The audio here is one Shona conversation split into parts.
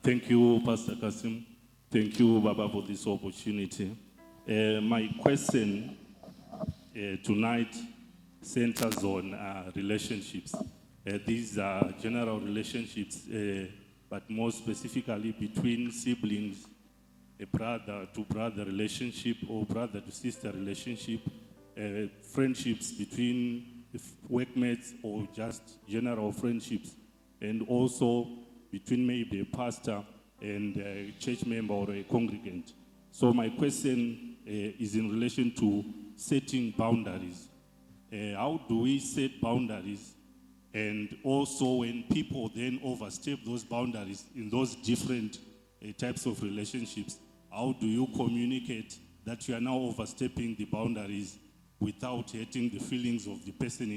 Thank you, Pastor Kasim. Thank you, Baba, for this opportunity. My question tonight centers on relationships. These are general relationships, but more specifically between siblings, a brother to brother relationship or brother to sister relationship, friendships between workmates or just general friendships, and also between maybe a pastor and a church member or a congregant. So my question is in relation to setting boundaries. How do we set boundaries? And also when people then overstep those boundaries in those different types of relationships, how do you communicate that you are now overstepping the boundaries without hurting the feelings of the person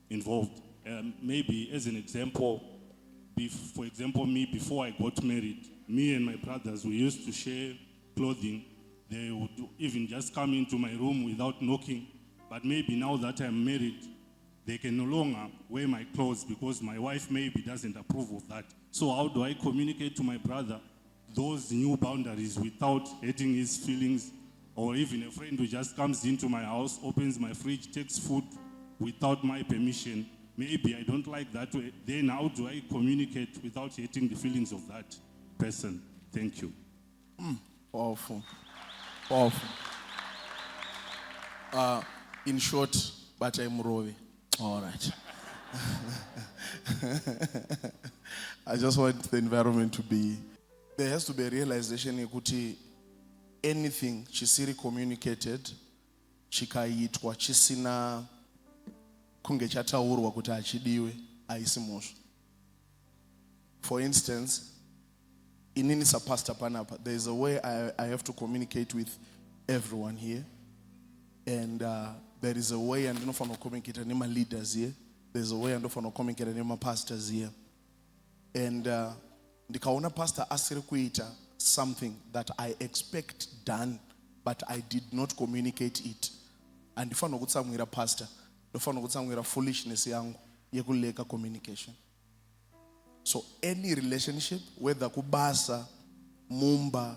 involved? Maybe as an example, for example, me, before I got married, me and my brothers, we used to share clothing. They would even just come into my room without knocking. But maybe now that I'm married, they can no longer wear my clothes because my wife maybe doesn't approve of that. So how do I communicate to my brother those new boundaries without hurting his feelings? Or even a friend who just comes into my house, opens my fridge, takes food without my permission. Maybe I don't like that way. Then how do I communicate without hurting the feelings of that person? Thank you. Powerful. Powerful. In short, but I'm Rovi. All right. I just want the environment to be, there has to be a realization that anything chisiri communicated, chikaitwa chisina kunge chataurwa kuti achidiwe aisi mhosva. For instance, inini sapastor panapa, there is a way I have to communicate with everyone here, and there is a way andinofanira communicate nema leaders here. There's a way andinofanira communicate nema pastors here, and ndikaona pastor asiri kuita something that I expect done but I did not communicate it, andifanira kutsamwira pastor, ndofanira kutsamwira foolishness yangu yekuleka communication. So any relationship, whether kubasa, mumba,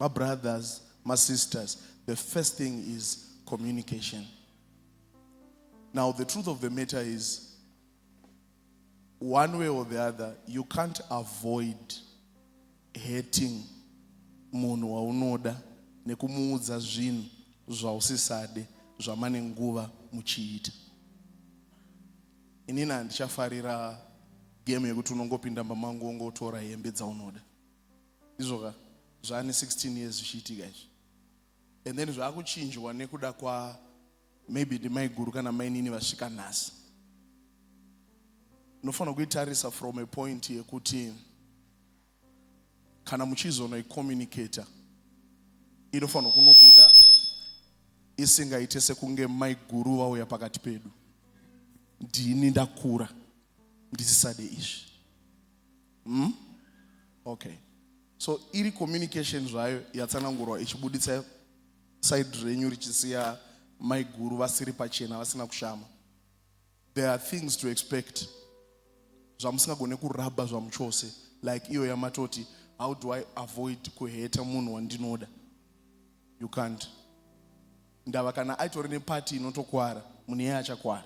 my brothers, my sisters, the first thing is communication. Now the truth of the matter is, one way or the other, you can't avoid hating munhu waunoda nekumuudza zvinhu zvausisade zvamane nguva muchiita. Inini handichafarira game yekuti unongopinda pamangu wongotora hembe dzaunoda. Izvoka zvane 16 years zvichiitika izvi. And then zvakuchinjwa nekuda kwa maybe ndimaiguru kana mainini vasvika nhasi. Unofanira kuitarisa from a point yekuti kana muchizonoicommunicata inofanira kunobuda isingaite sekunge maiguru vauya pakati pedu. Ndini ndakura ndisisade izvi. Okay. So iri communication zvayo yatsanangurwa ichibuditsa side renyu richisiya maiguru vasiri pachena vasina kushama. There are things to expect zvamusingagone kuraba zvamuchose, like iyo yamatoti, how do I avoid kuheta munhu wandinoda? You can't. Ndava kana aitori nepati inotokwara munhu iye achakwara.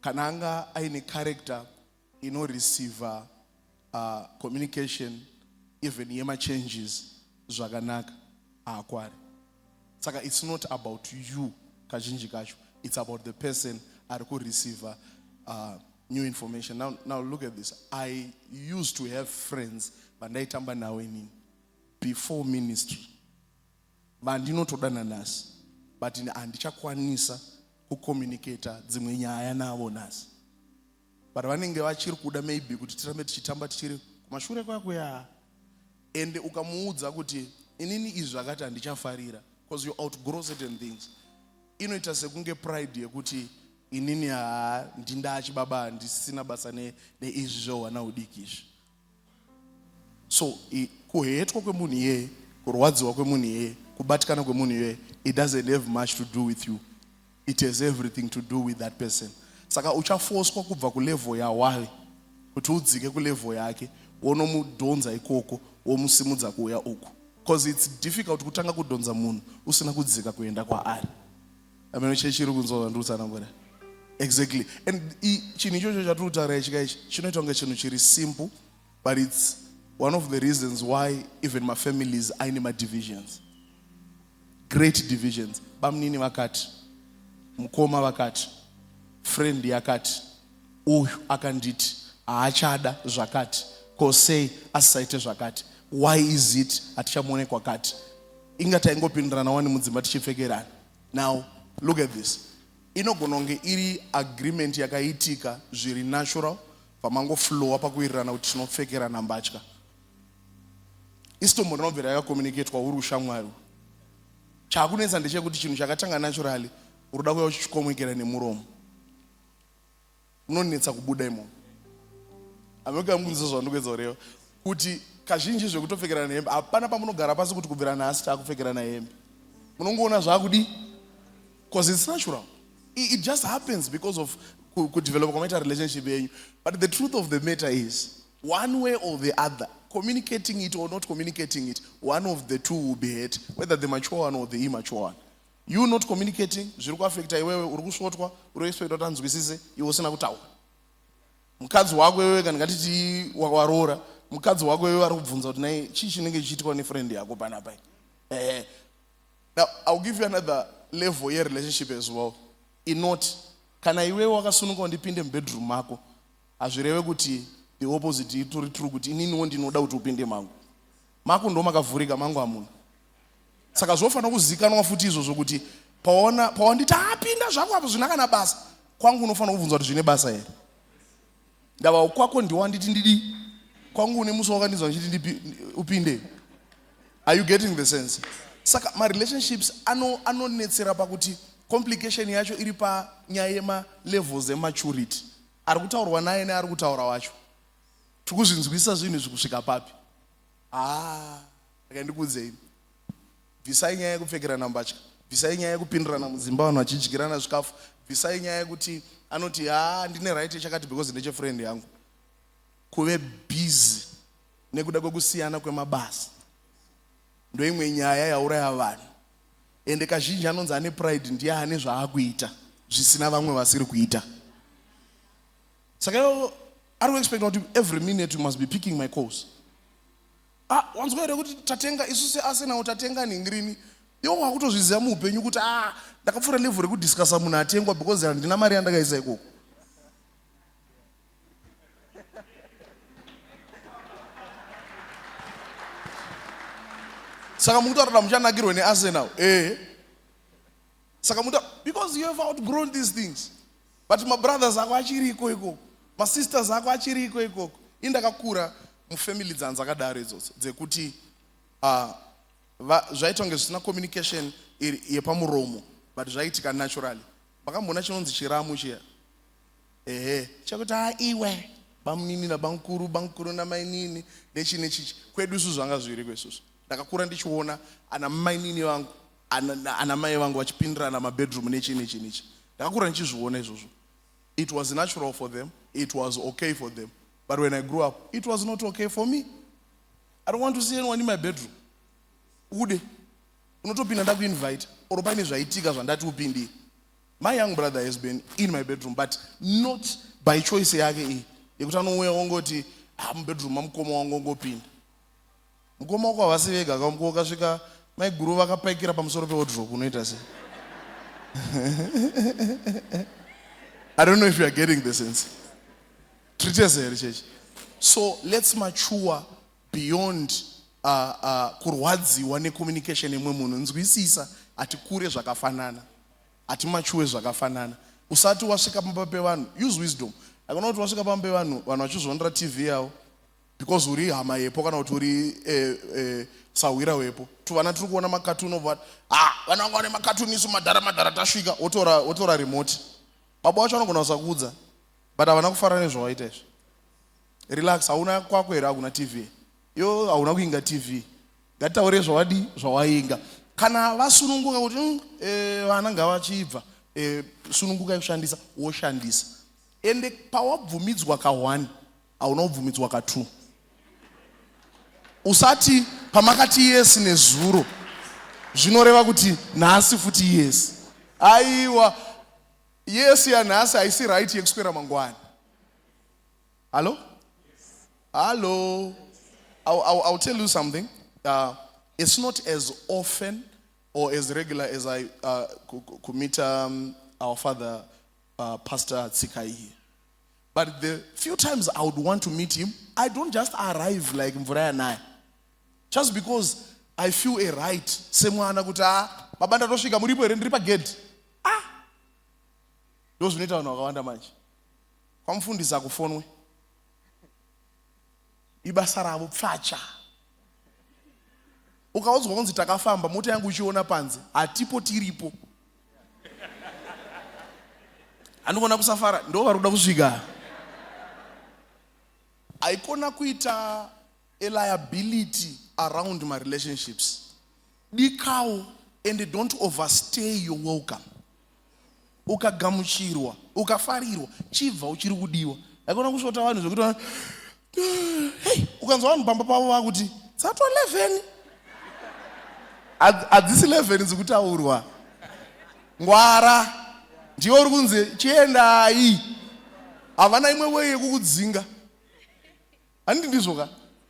Kana anga aine character inoreceive communication even yema changes zvakanaka haakwari. Saka it's not about you kazhinji kacho, it's about the person ari kureceive new information. Now look at this. I used to have friends vandaitamba nawo inini before ministry, vandinotodana nasi, but handichakwanisa kucommunicata dzimwe nyaya navo nasi. But vanenge vachiri kuda maybe kuti tirambe tichitamba tichiri kumashure kwakuya, ende ukamuudza kuti inini izvi zvakati handichafarira because you outgrow certain things, inoita sekunge pride yekuti inini ndindachibaba handisina basa neizvi zvohwana hudiki izvi. So kuhetwa kwemunhu iyeye, kurwadziwa kwemunhu iyeye, kubatikana kwemunhu iyeye, it doesn't have much to do with you. It has everything to do with that person. Saka uchaforcwa kubva kulevel yawawe kuti udzike kulevel yake wonomudhonza ikoko womusimudza kuuya uku, because it's difficult kutanga kudhonza munhu usina kudzika kuenda kwaari. Ameno chechiri kunzwa ndutsanangura. Exactly. And chinhu ichocho chatiri kutaura ichika ichi chinoita kunge chinhu chiri simple, but it's one of the reasons why even my families aine madivisions, great divisions. Bamnini vakati, mukoma vakati, friend yakati, uyu akanditi haachada zvakati, kosei asisaite zvakati, why is it hatichamuone kwakati, ingati ingopindirana wani mudzimba tichipfekerana. Now look at this. Inogona kunge iri agreement yakaitika zviri natural pamangoflowa pakuwirirana kuti tinopfekerana mbatya. Isitombo rinobvira yakakommunicatwa uri ushamwari. Chakunetsa ndechekuti chinhu chakatanga naturally uri kuda kuuya uchichikomunikera nemuromo. Unonetsa kubuda imomo. Ameka munzwa zvandikuedza kureva kuti kazhinji zvekutopfekerana hembe hapana pamunogara pasi kuti kubvira nhasi taakupfekerana hembe. Munongoona zvakudi because it's natural. It just happens because of develop a relationship. But the truth of the matter is, one way or the other, communicating it or not communicating it, one of the two will be hurt, whether the mature one or the immature one. You not communicating, zviri kuaffecta iwewe, uri kusvotwa, uri expect kuti anzwisise, iwe usina kutaura. Mukadzi wako iwewe kana ngatiti waroora, mukadzi wako iwewe ari kubvunza kuti naye chii chinenge chichiitwa nefriend yako panapa. Now, I'll give you another level here relationship as well. Inoti kana iwewe wakasununga undipinde mubedroom mako, hazvireve kuti the opposite itori true kuti ininiwo ndinoda kuti upinde mangu. Mako ndo makavhurika, mangu hamunhu. Saka zvofanira kuzikanwa futi izvozvo kuti pawanditi apinda zvako apo zvina kana basa, kwangu unofanira kubvunzwa kuti zvine basa here. Ndava kwako ndiwanditi ndidi, kwangu une musi wakandinzwa ndichiti upinde. Are you getting the sense? Saka my relationships anonetsera pakuti complication yacho iri panyaya yema-levels ematurity. Ari kutaurwa naye neari kutaura wacho. Tikuzvinzwisa zvinhu zvikusvika papi? Ndikandikuudzei. Bvisai nyaya yekupfekerana mbatya. Bvisai nyaya yekupindirana mudzimba vanhu vachidyirana zvikafu. Bvisai nyaya yekuti anoti ndine right chakati because ndechefriend yangu. Kuve busy nekuda kwekusiyana kwemabasa ndoimwe nyaya yauraya vanhu. Ende kazhinji anonzi ane pride ndiye ane zvaakuita zvisina vamwe vasiri kuita. Saka ari kuexpecta kuti every minute you must be picking my calls. Wanzwa here kuti tatenga isu seArsenal tatenga nhingirini. Iwo wakutozviziva muupenyu kuti ndakapfuura level rekudiscussa munhu atengwa because handina mari yandakaisa ikoko. Saka mukutaura muchanakirwe neArsenal. Saka because you have outgrown these things. But my brothers ako achiri ikoko, my sisters ako achiri ikoko. Indakakura mufamily dzanzakadaro idzodzo dzekuti zvaita kunge zvisina communication yepamuromo, but zvaitika naturally. Pakamboona chinonzi chiramu chiya. Chakuti iwe bamunini nabankuru namainini nechi nechichi. Kwedu isu zvanga zviri kwesusu. Ndakakura ndichiona ana mainini vangu ana mai vangu vachipindirana mabedroom nechi. Ndakakura ndichizviona izvozvo. It was natural for them, it was okay for them. But when I grew up, it was not okay for me. I don't want to see anyone in my bedroom. Ude unotopinda ndakuinvite or paine zvaitika zvandati upindi. My young brother has been in my bedroom, but not by choice yake iyi yekuti anouya ongoti mubedroom mamukoma wangu ongopinda. Mukoma wako havasi vega, wakasvika maiguru vakapaikira pamusoro pewardrobe unoita sei. I don't know if you are getting the sense. Treat us here, church. So let's mature beyond kurwadziwa necommunication yemwe munhu. Nzwisisa atikure zvakafanana, atimachuwe zvakafanana. Usati wasvika pamba pevanhu, use wisdom. Akona kuti wasvika pamba pevanhu, vanhu vachizondra TV yavo because uri hama yepo kana kuti uri sawira wepo. Tuvana tiri kuona makatuni obva vana vanga vane makatuni isu madhara tasvika wotora remote. Baba wacho anogona kusakuudza, but havana kufara nezvawaita izvo. Relax, hauna kwako here hakuna TV. Yo hauna kuinga TV. Ngatitaure zvawainga. Kana vasununguka kuti vana ngavachibva sununguka kushandisa woshandisa. Ende pawabvumidzwa ka1 hauna kubvumidzwa ka2. usati pamakati yes nezuro zvinoreva kuti nhasi futi yes. Aiwa, yes yanhasi haisi right yekuswera mangwani. Hello? Hello? I'll tell you something. It's not as often or as regular as I could meet our father, Pastor Tsikai. But the few times I would want to meet him, I don't just arrive like Mvura and I. Just because I feel a right. Semwana kuta, babanda toshika muripo erendripa gate. Those who need to know wakawanda manje. Kwamfundisa kufonwe. Ibasa ravo pfacha. Ukaudzwa kunzi takafamba mota yangu uchiona panze atipo tiripo. Andikona kusafara ndo vari kuda kusvika. Aikona kuita a liability around my relationships. Dikau and don't overstay your welcome. Ukagamuchirwa, ukafarirwa, chibva uchiri kudiwa. Aikona kusvota vanhu zvokuti hey, ukanzwa vanhu pamba pavo vakuti sato 11. Adzisi 11 dzekutaurwa. Ngwara ndiyo uri kunzi chiendai. Havana imwe way yekukudzinga. Handiti ndizvoka?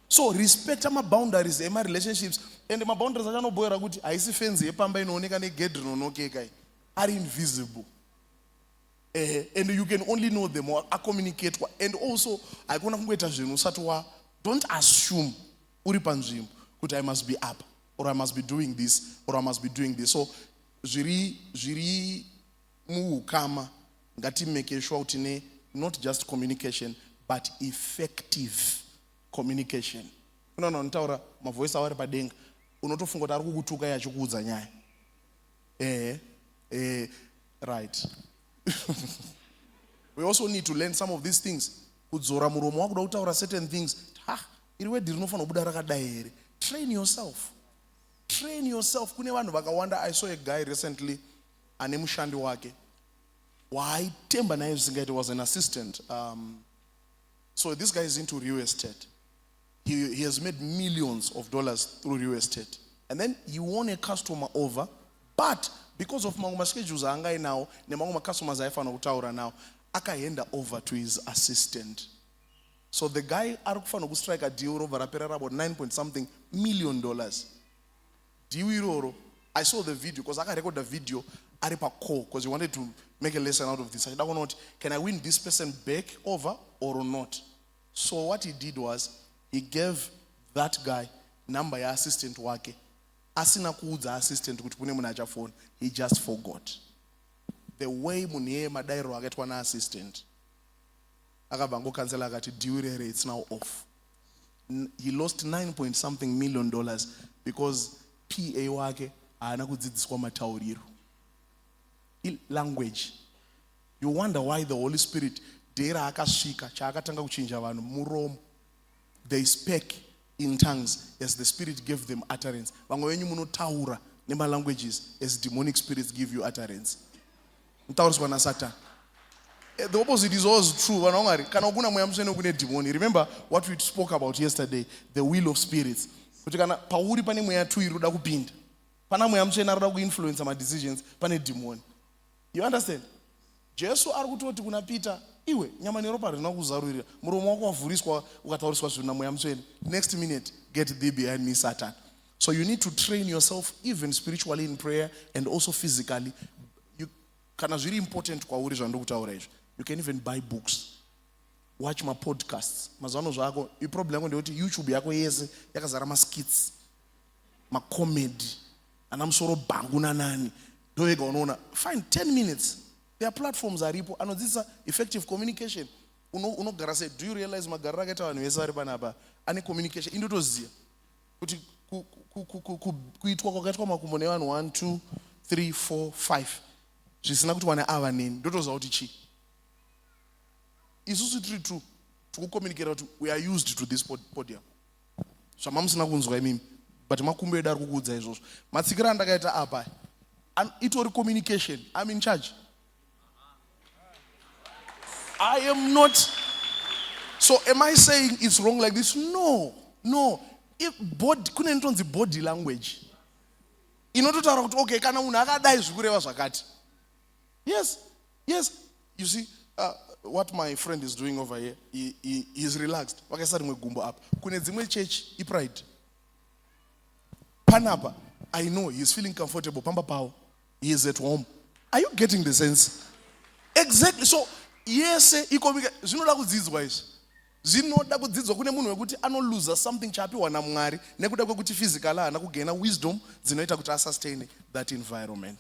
So respect my boundaries in my relationships. And my boundaries achanobhoera kuti haisi fence yepamba inooneka negedhi rinonokeka are invisible. And you can only know them or communicate. And also aikona kungoita zvinhu usati don't assume uri panzvimbo kuti I must be up or I must be doing this or I must be doing this. So zviri muukama ngatimake sure kuti not just communication but effective communication. Ntaura mavoice awari padenga unotofunga kuti ari kukutuka yachikuudza nyaya. Right. We also need to learn some of these things. Kudzora muromo wako kuda kutaura certain things. Iri wedhi rinofanira kubuda rakadai here. Train yourself. Train yourself. Kune vanhu vakawanda. I saw a guy recently ane mushandi wake. Waaitemba naye zvisingaite was an assistant. So this guy is into real estate. He has made millions of dollars through real estate. And then he won a customer over, but because of mamwe schedules angai now, nemamwe customers aifana kutaura now, akaenda over to his assistant. So the guy arikufana kustrike a deal over rapera about 9 million dollars. Deal iroro. I saw the video because I record the video aripa call because he wanted to make a lesson out of this. I don't know, can I win this person back over or not? So what he did was he gave that guy number ya assistant wake. Asina kuudza assistant kuti kune munhu achafona. He just forgot. The way munhu madairo akaitwa na assistant. Akabva ngokansela akati deal rere it's now off. He lost 9 million dollars because PA wake haana kudzidziswa matauriro. Language. You wonder why the Holy Spirit dera akasvika chaakatanga kuchinja vanhu muromo. They spake in tongues as the Spirit gave them utterance. Vamwe venyu munotaura nema languages as demonic spirits give you utterance. Mutauriswa na Satan. The opposite is always true. Kana kuna mweya muswene kune demoni. Remember what we spoke about yesterday, the will of spirits. Kuti kana pauri pane mweya tu iruda kupinda. Pana mweya muswene aruda kuinfluence my decisions, pane demoni. You understand? Jesu ari kutoti kuna Peter, iwe nyama neropa rina kuzarurira. Muromo wako wavhuriswa ukatauriswa zvinhu namweya muswene. Next minute, get thee behind me, Satan. So you need to train yourself even spiritually in prayer and also physically. Kana zviri important kwauri zvandokutaura izvo. You can even buy books. Watch my podcasts. Mazano zvako, iproblem yako ndeyoti YouTube yako yese yakazara ma-skits, ma-comedy, anamusoro bhangu nanani. Ndoega unoona, fine, 10 minutes. There are platforms aripo anodzidzisa effective communication. Unogara say, do you realize magariro akaita vanhu vese vari panapa ane communication indotoziya kuti kuitwa kwakaitwa makumbo nevanhu 1 2 3 4 5 zvisina kuti wana ava neni ndotoziva kuti chii. Isusu tiri true tikucommunicate kuti we are used to this podium. Zvamamusina kunzwa imimi but makumbo edu ari kukuudza izvozvo. Matsikiro andakaita apa itori communication. I'm in charge. I am not. So am I saying it's wrong like this? No. kune intonzi body language inototaura kuti okay kana munhu akadai zvikureva zvakati. Yes, you see what my friend is doing over here, he is relaxed. Vakaisa rimwe gumbo apa. Kune dzimwe church pride. Panapa, I know he is feeling comfortable. Pamba pao, he is at home. Are you getting the sense? Exactly. So yes, ikomika zvinoda kudzidzwa izvi. Zvinoda kudzidzwa kune munhu wekuti anoluza something chapiwa naMwari nekuda kwekuti physical ana kugena wisdom dzinoita kuti asustain that environment.